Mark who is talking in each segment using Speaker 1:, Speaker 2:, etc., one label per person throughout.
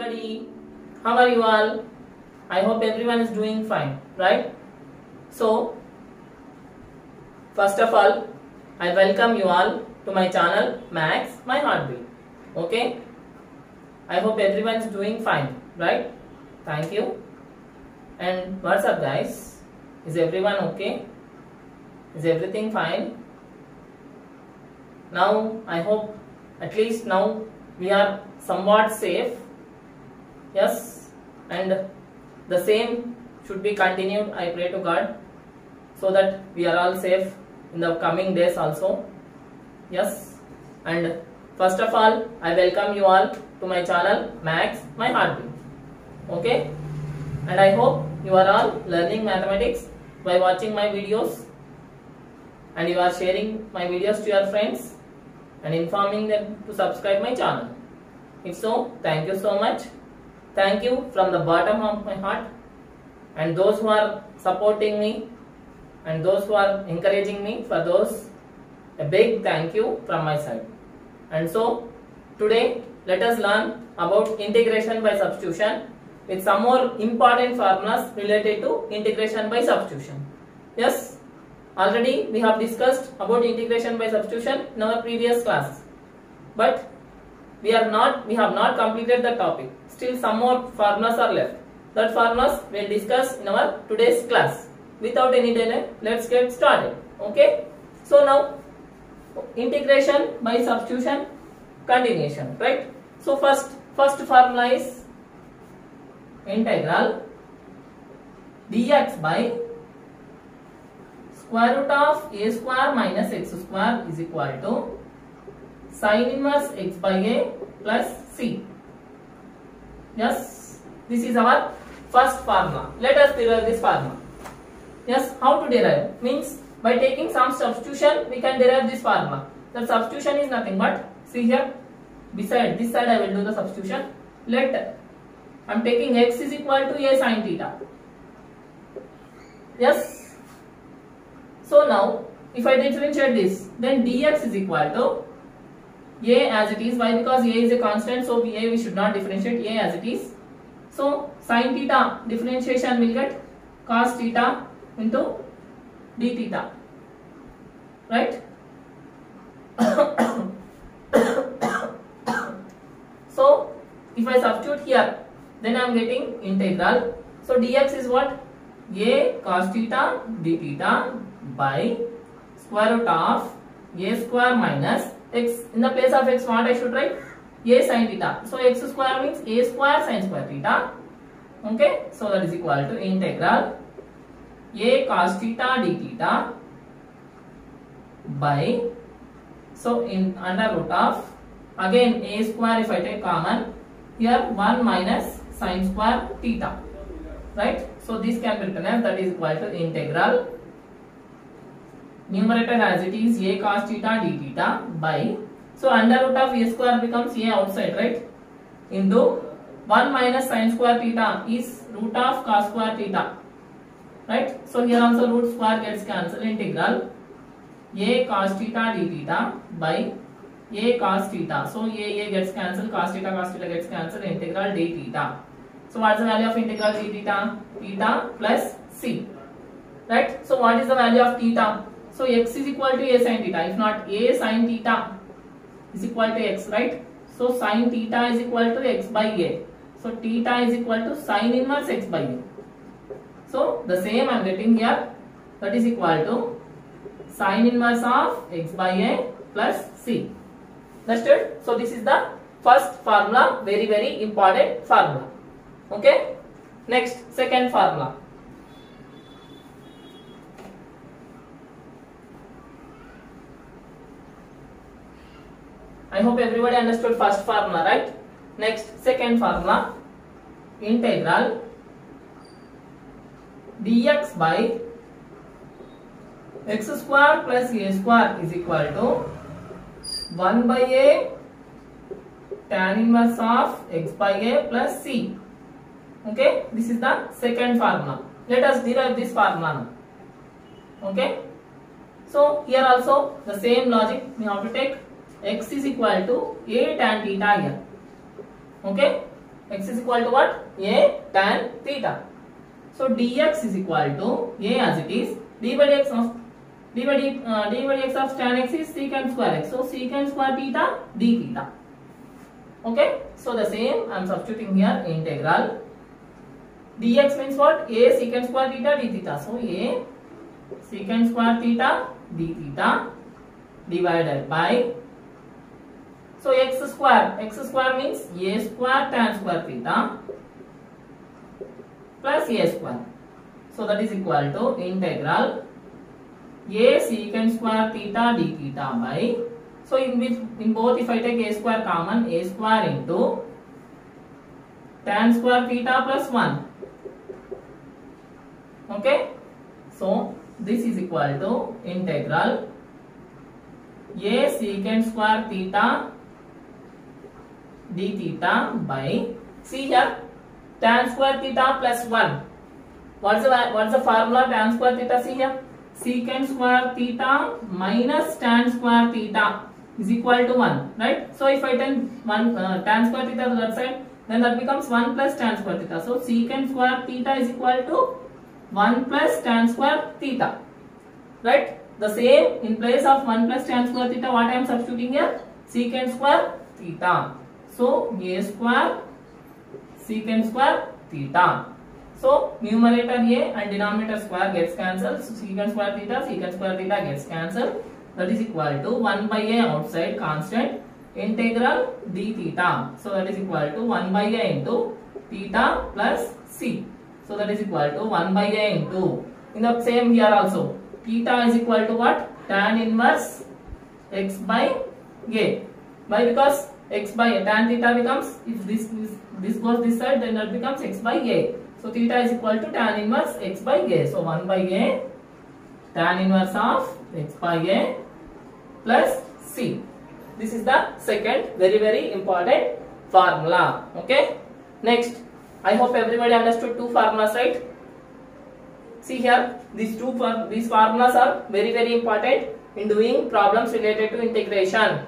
Speaker 1: everybody. How are you all? I hope everyone is doing fine, right? So, first of all, I welcome you all to my channel Max My Heartbeat. Okay? I hope everyone is doing fine, right? Thank you. And what's up, guys? Is everyone okay? Is everything fine? Now, I hope at least now we are somewhat safe. Yes, and the same should be continued. I pray to God so that we are all safe in the coming days also. Yes, and first of all, I welcome you all to my channel Max My Heartbeat. Okay, and I hope you are all learning mathematics by watching my videos, and you are sharing my videos to your friends and informing them to subscribe my channel. If so, thank you so much. Thank you from the bottom of my heart, and those who are supporting me and those who are encouraging me, for those a big thank you from my side. And so today let us learn about integration by substitution with some more important formulas related to integration by substitution. Yes, already we have discussed about integration by substitution in our previous class, but we have not completed the topic. Still some more formulas are left. That formulas we will discuss in our today's class. Without any delay, let's get started. Okay. So now integration by substitution continuation, right? So first formula is integral dx by square root of a square minus x square is equal to sin inverse x by a plus c. Yes, this is our first formula. Let us derive this formula. Yes, how to derive? Means by taking some substitution we can derive this formula. The substitution is nothing but, see here, beside this side I will do the substitution. Let I am taking x is equal to a sin theta. Yes. So now if I differentiate this, then dx is equal to a as it is. Why? Because a is a constant, so a we should not differentiate, a as it is. So sin theta differentiation will get cos theta into d theta, right? So if I substitute here, then I am getting integral. So dx is what? A cos theta d theta by square root of a square minus x. In the place of x, what I should write? A sin theta. So x square means a square sin square theta. Okay, so that is equal to integral a cos theta d theta by, so in under root of, again a square if I take common, here 1 minus sin square theta, right? So this can be written as, that is equal to integral numerator as it is a cos theta d theta by, so under root of a square becomes a outside, right, into 1 minus sin square theta is root of cos square theta, right? So here also root square gets cancelled. Integral a cos theta d theta by a cos theta. So a gets cancelled, cos theta gets cancelled, integral d theta. So what is the value of integral d theta? Theta plus c, right? So what is the value of theta? So x is equal to a sin theta. If not, a sin theta is equal to x, right? So sin theta is equal to x by a. So theta is equal to sin inverse x by a. So the same I am getting here, that is equal to sin inverse of x by a plus c. Understood? So this is the first formula, very important formula. Okay. Next, second formula. I hope everybody understood first formula, right? Next, second formula, integral dx by x square plus a square is equal to 1 by a tan inverse of x by a plus c. Okay, this is the second formula. Let us derive this formula now. Okay, so here also the same logic we have to take. X is equal to a tan theta here. Okay, x is equal to what? A tan theta. So dx is equal to A as it is, d by dx of tan x is secant square x. So secant square theta d theta. Okay, so the same I am substituting here, integral dx means what? A secant square theta d theta. So A secant square theta d theta divided by, so x square means A square tan square theta plus A square. So that is equal to integral A secant square theta d theta by, so in both if I take A square common, A square into tan square theta plus 1. Okay, so this is equal to integral A secant square theta d theta by, see here, tan square theta plus 1. What's the formula? Tan square theta, see here, secant square theta minus tan square theta is equal to 1, right? So if I take tan square theta to that side, then that becomes 1 plus tan square theta. So secant square theta is equal to 1 plus tan square theta, right? The same, in place of 1 plus tan square theta, what I am substituting here? Secant square theta. So A square secant square theta. So numerator A and denominator square gets cancelled. So secant square theta gets cancelled. That is equal to 1 by A outside constant, integral d theta. So that is equal to 1 by A into theta plus c. So that is equal to 1 by A into, in the same here also, theta is equal to what? Tan inverse x by A. Why? Because x by tan theta becomes, if this goes this side, then that becomes x by A. So theta is equal to tan inverse x by A. So 1 by A tan inverse of x by A plus c. This is the second very important formula. Okay. Next, I hope everybody understood two formulas, right? See here, these formulas are very important in doing problems related to integration.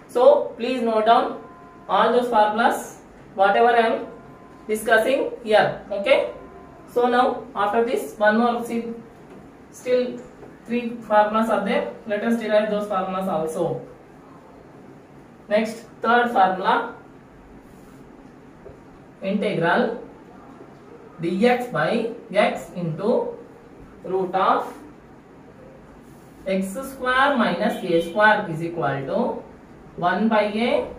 Speaker 1: So please note down all those formulas, whatever I am discussing here. Okay. So now after this, one more, see, still 3 formulas are there. Let us derive those formulas also. Next, third formula, integral dx by x into root of x square minus a square is equal to 1 by A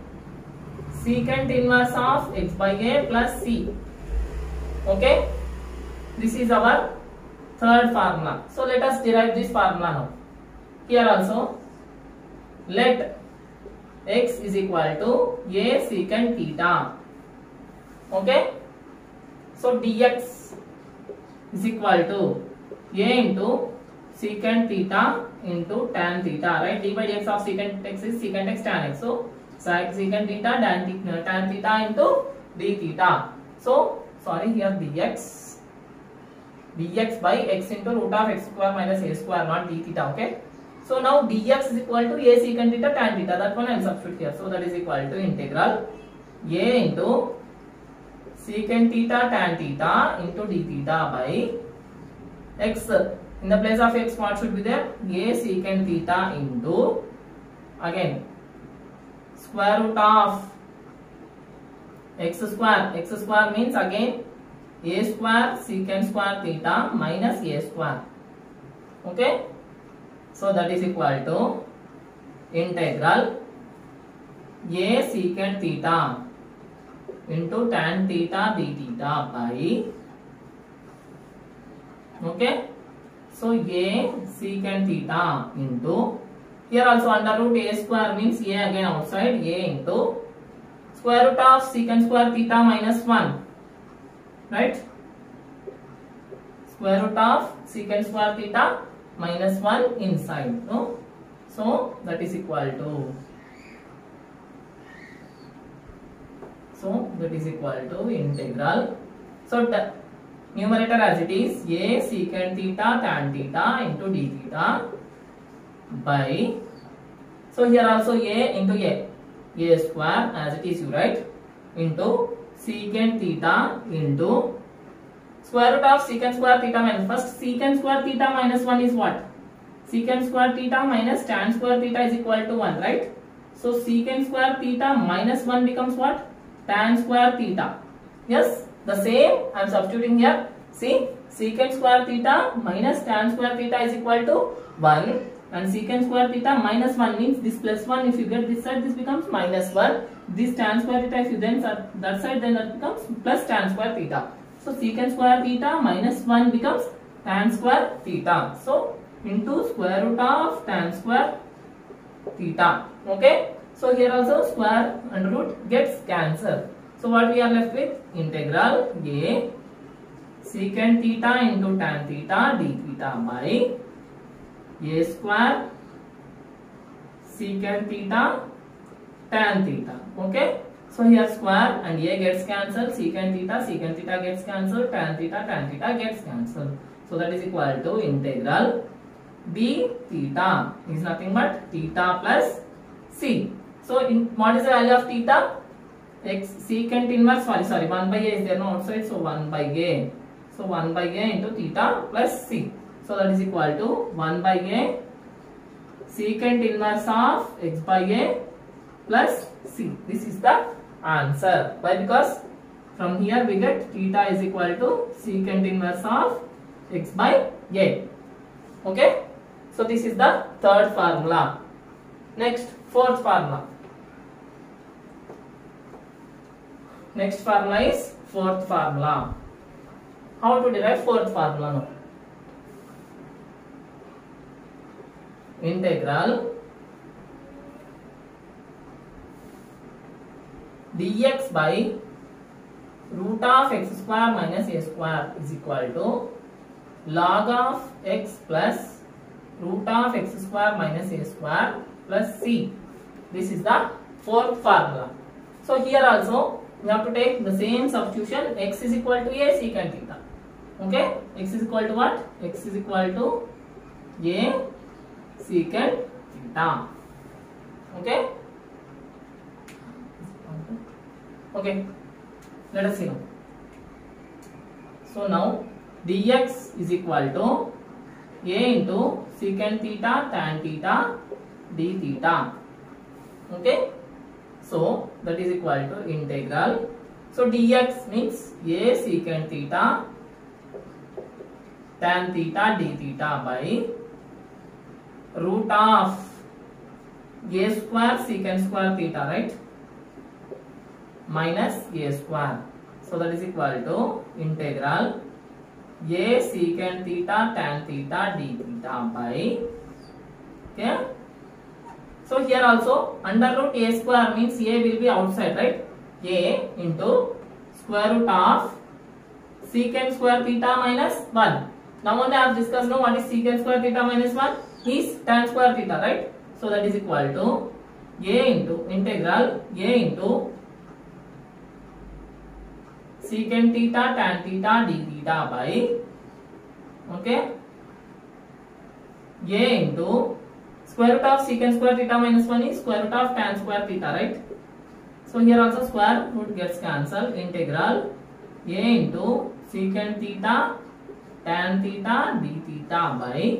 Speaker 1: secant inverse of x by A plus c. Okay, this is our third formula. So let us derive this formula now. Here also, let x is equal to A secant theta. Okay, so dx is equal to A into secant theta into tan theta, right? D by dx of secant x is secant x tan x. So secant theta tan theta into d theta. So sorry, here dx by x into root of x square minus a square, not d theta. Okay. So now dx is equal to a secant theta tan theta. That one I will substitute here. So that is equal to integral a into secant theta tan theta into d theta by x. In the place of x, what should be there? A secant theta into, again, square root of x square. X square means again a square secant square theta minus a square. Okay. So that is equal to integral a secant theta into tan theta d theta by, okay, so a secant theta into, here also under root a square means a again outside, a into square root of secant square theta minus 1, right? Square root of secant square theta minus 1 inside. No? So that is equal to, integral. So the numerator as it is a secant theta tan theta into d theta by, so here also a into a square as it is, you write, into secant theta into square root of secant square theta minus, first secant square theta minus 1 is what? Secant square theta minus tan square theta is equal to 1, right? So secant square theta minus 1 becomes what? Tan square theta. Yes, the same I am substituting here. See, secant square theta minus tan square theta is equal to 1, and secant square theta minus 1 means this plus 1, if you get this side, this becomes minus 1. This tan square theta, if you then that side, then that becomes plus tan square theta. So secant square theta minus 1 becomes tan square theta. So into square root of tan square theta. Okay. So here also square and root gets cancelled. So what we are left with? Integral a secant theta into tan theta d theta by a square secant theta tan theta. Okay. So here square and a gets cancelled, secant theta gets cancelled, tan theta gets cancelled. So that is equal to integral d theta is nothing but theta plus c. So what is the value of theta? X secant inverse, sorry 1 by a is there no outside, so 1 by a. So 1 by a into theta plus c. So that is equal to 1 by a secant inverse of x by a plus c. This is the answer. Why? Because from here we get theta is equal to secant inverse of x by a. Okay. So this is the third formula. Next, fourth formula. Next formula is fourth formula. How to derive fourth formula now? Integral dx by root of x square minus a square is equal to log of x plus root of x square minus a square plus c. This is the fourth formula. So here also we have to take the same substitution. X is equal to a secant theta. Okay, x is equal to what? X is equal to a secant theta. Okay. Okay, let us see now. So now dx is equal to a into secant theta tan theta d theta. Okay, so that is equal to integral. So dx means a secant theta tan theta d theta by root of a square secant square theta, right, minus a square. So that is equal to integral a secant theta tan theta d theta by, okay. So here also under root a square means a will be outside, right? A into square root of secant square theta minus 1. Now only I have discussed now what is secant square theta minus 1 is tan square theta, right? So that is equal to a into integral a into secant theta tan theta d theta by, okay, a into square root of secant square theta minus 1 is square root of tan square theta, right? So here also square root gets cancelled. Integral a into secant theta tan theta d theta by,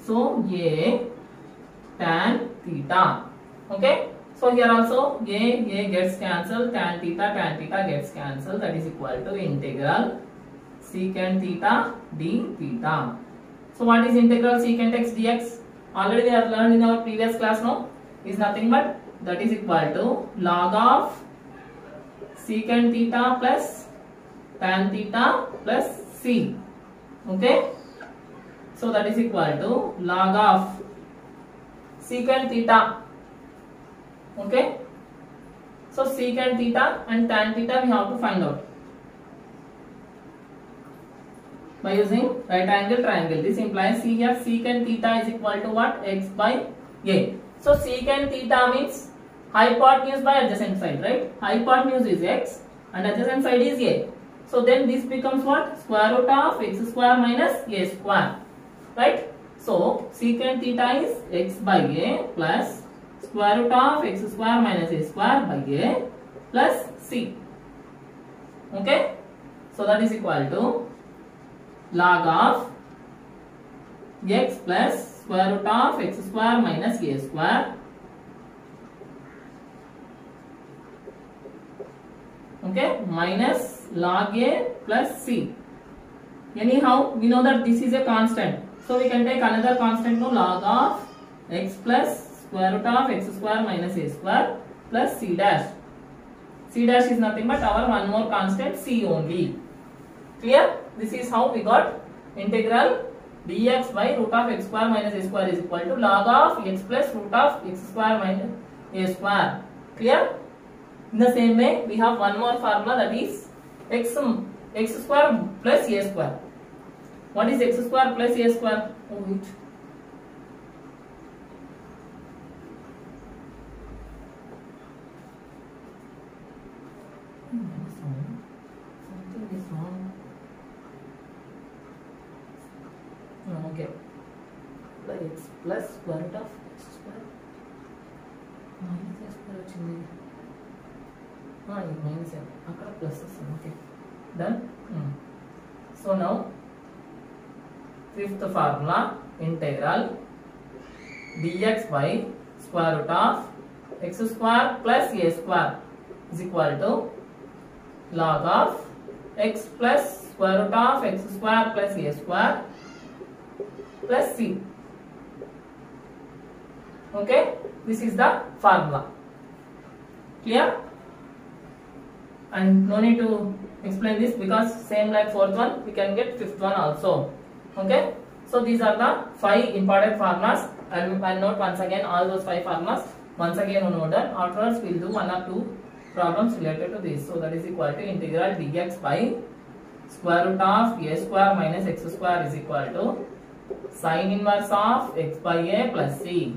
Speaker 1: so a tan theta. Okay. So here also a gets cancelled, tan theta gets cancelled. That is equal to integral secant theta d theta. So what is integral secant x dx? Already we have learned in our previous class now. Is nothing but that is equal to log of secant theta plus tan theta plus c. Okay. So that is equal to log of secant theta. Okay. So secant theta and tan theta we have to find out by using right angle triangle. This implies, see here, secant theta is equal to what? X by a. So secant theta means hypotenuse by adjacent side, right? Hypotenuse is x and adjacent side is a. So then this becomes what? Square root of x square minus a square, right? So secant theta is x by a plus square root of x square minus a square by a. plus c. Okay, so that is equal to log of x plus square root of x square minus a square. Okay, minus log a plus c. Anyhow, we know that this is a constant, so we can take another constant, no, log of x plus square root of x square minus a square plus c dash. C dash is nothing but our one more constant, c only. Clear? This is how we got integral dx by root of x square minus a square is equal to log of x plus root of x square minus a square. Clear? In the same way, we have one more formula, that is x square plus a square. What is x square plus a square? Oh, wait. Something is wrong. No, okay. The x plus square root of x square minus a square వచ్చింది. ఇది minus అక్కడ plus వస్తుంది. Okay. Done. So now fifth formula, integral dx by square root of x square plus a square is equal to log of x plus square root of x square plus a square plus c. Okay, this is the formula. Clear? And no need to explain this, because same like fourth one we can get fifth one also. Okay, so these are the 5 important formulas. I'll note once again all those 5 formulas once again on order. Afterwards we'll do 1 or 2 problems related to this. So that is equal to integral dx by square root of a square minus x square is equal to sin inverse of x by a plus c.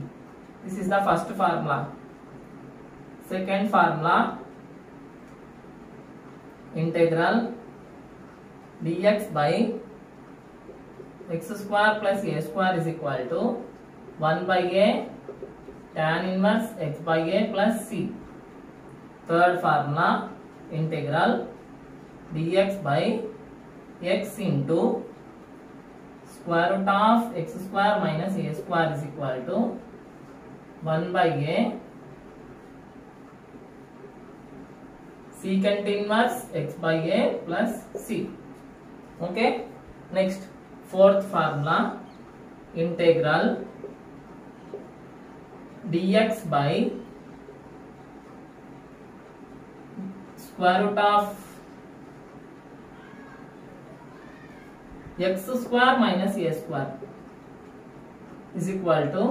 Speaker 1: This is the first formula. Second formula, integral dx by x square plus a square is equal to 1 by a tan inverse x by a plus c. Third formula, integral dx by x into square root of x square minus a square is equal to 1 by a secant inverse x by a plus c. Okay, next fourth formula, integral dx by square root of x square minus a square is equal to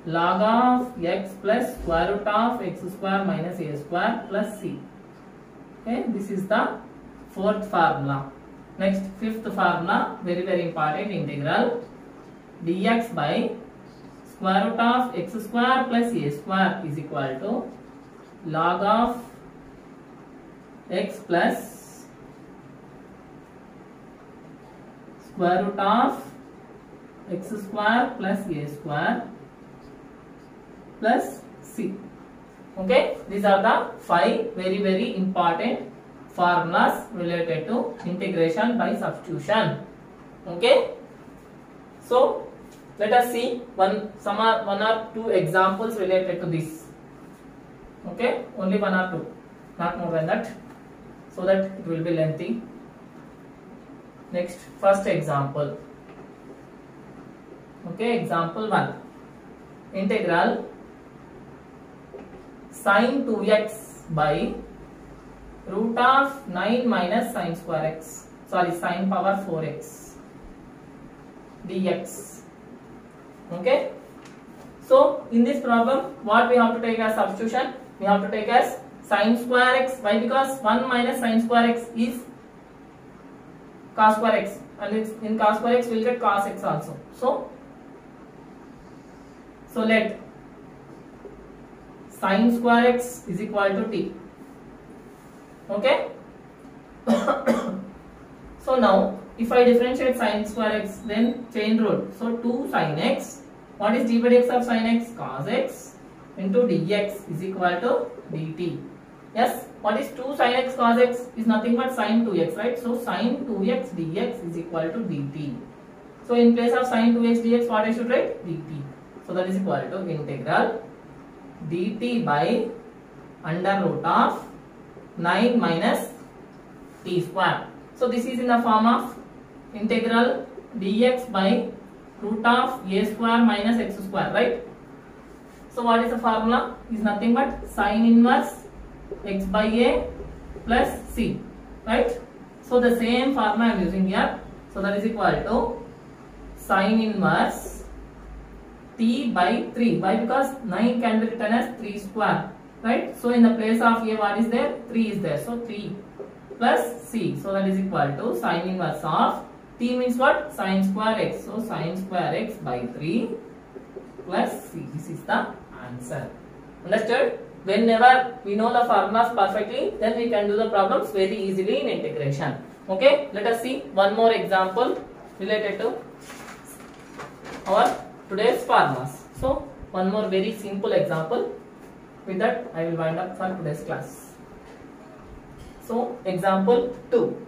Speaker 1: log of x plus square root of x square minus a square plus c. Okay, this is the fourth formula. Next fifth formula, very important, integral dx by square root of x square plus a square is equal to log of x plus square root of x square plus a square plus c. Okay, these are the 5 very important formulas related to integration by substitution. Okay, so let us see one or two examples related to this. Okay, only 1 or 2, not more than that, so that it will be lengthy. Next, first example. Okay, example 1, integral sin 2x by root of 9 minus sin square x, sorry, sin power 4x dx. Okay, so in this problem what we have to take as substitution? We have to take as sin square x. Why? Because 1 minus sin square x is cos square x, and it's in cos square x we'll get cos x also. So let sin square x is equal to t. Okay. So now if I differentiate sin square x, then chain rule. So 2 sin x, what is d by dx of sin x? Cos x into dx is equal to dt. Yes, what is 2 sin x cos x is nothing but sin 2x, right? So sin 2x dx is equal to dt. So in place of sin 2x dx, what I should write? Dt. So that is equal to integral dt by under root of 9 minus t square. So this is in the form of integral dx by root of a square minus x square, right? So what is the formula? Is nothing but sin inverse x by a plus c, right? So the same formula I am using here. So that is equal to sin inverse t by 3. Why? Because 9 can be written as 3 square, right? So in the place of a, what is there? 3 is there. So 3 plus c. So that is equal to sin inverse of t means what? Sin square x. So sin square x by 3 plus c. This is the answer. Understood? Whenever we know the formulas perfectly, then we can do the problems very easily in integration. Okay, let us see one more example related to our today's formulas. So one more very simple example. With that, I will wind up for today's class. So example 2.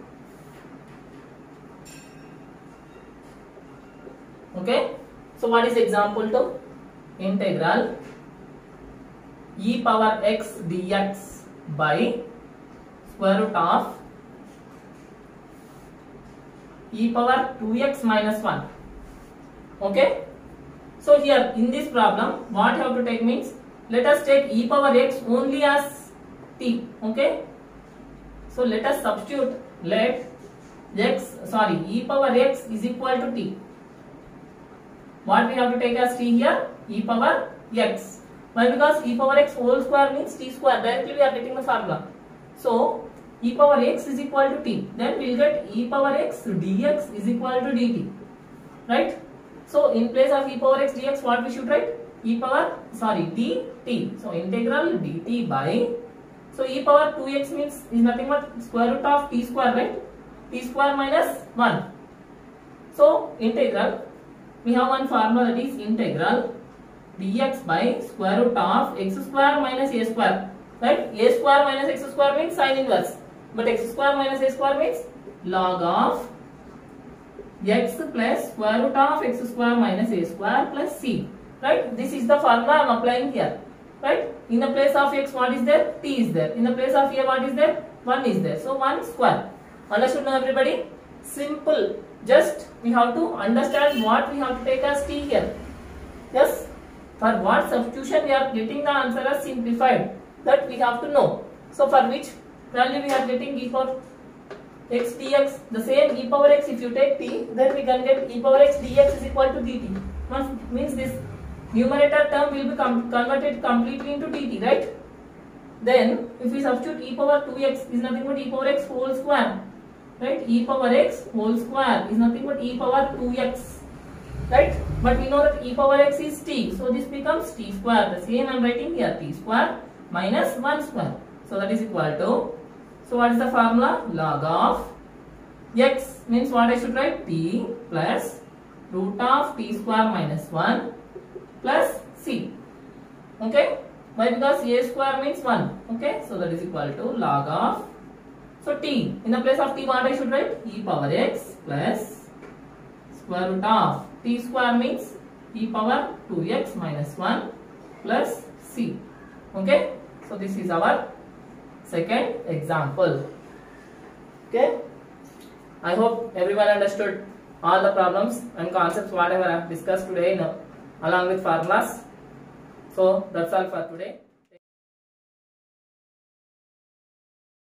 Speaker 1: Okay, so what is example 2? Integral e power x dx by square root of e power 2x minus 1. Okay, so here in this problem, what you have to take means, let us take e power x only as t. Okay, so let us substitute, let e power x is equal to t. What we have to take as t here? E power x. Why? Because e power x whole square means t square. Directly we are getting the formula. So e power x is equal to t. Then we will get e power x dx is equal to dt. Right? So in place of e power x dx, what we should write? dt. So integral dt by, so e power 2x means is nothing but square root of t square, right? T square minus 1. So integral, we have one formula, that is integral dx by square root of x square minus a square, right? A square minus x square means sin inverse, but x square minus a square means log of x plus square root of x square minus a square plus c, right? This is the formula I am applying here, right? In the place of x, what is there? T is there. In the place of a, what is there? 1 is there. So 1 square. Understood now everybody? Simple. Just we have to understand what we have to take as t here. Yes. For what substitution we are getting the answer as simplified, that we have to know. So for which value we are getting e power x dx, the same e power x, if you take t, then we can get e power x dx is equal to dt. Means this numerator term will be converted completely into dt, right? Then if we substitute e power 2x is nothing but e power x whole square, right? E power x whole square is nothing but e power 2x. Right? But we know that e power x is t. So this becomes t square. The same I am writing here, t square minus 1 square. So that is equal to, so what is the formula? Log of x means what I should write? T plus root of t square minus 1 plus c. Okay? Why? Because a square means 1. Okay? So that is equal to log of, so t, in the place of t, what I should write? E power x plus square root of t square means e power 2x minus 1 plus c. Okay, so this is our second example. Okay, I hope everyone understood all the problems and concepts whatever I have discussed today along with formulas. So that's all for today.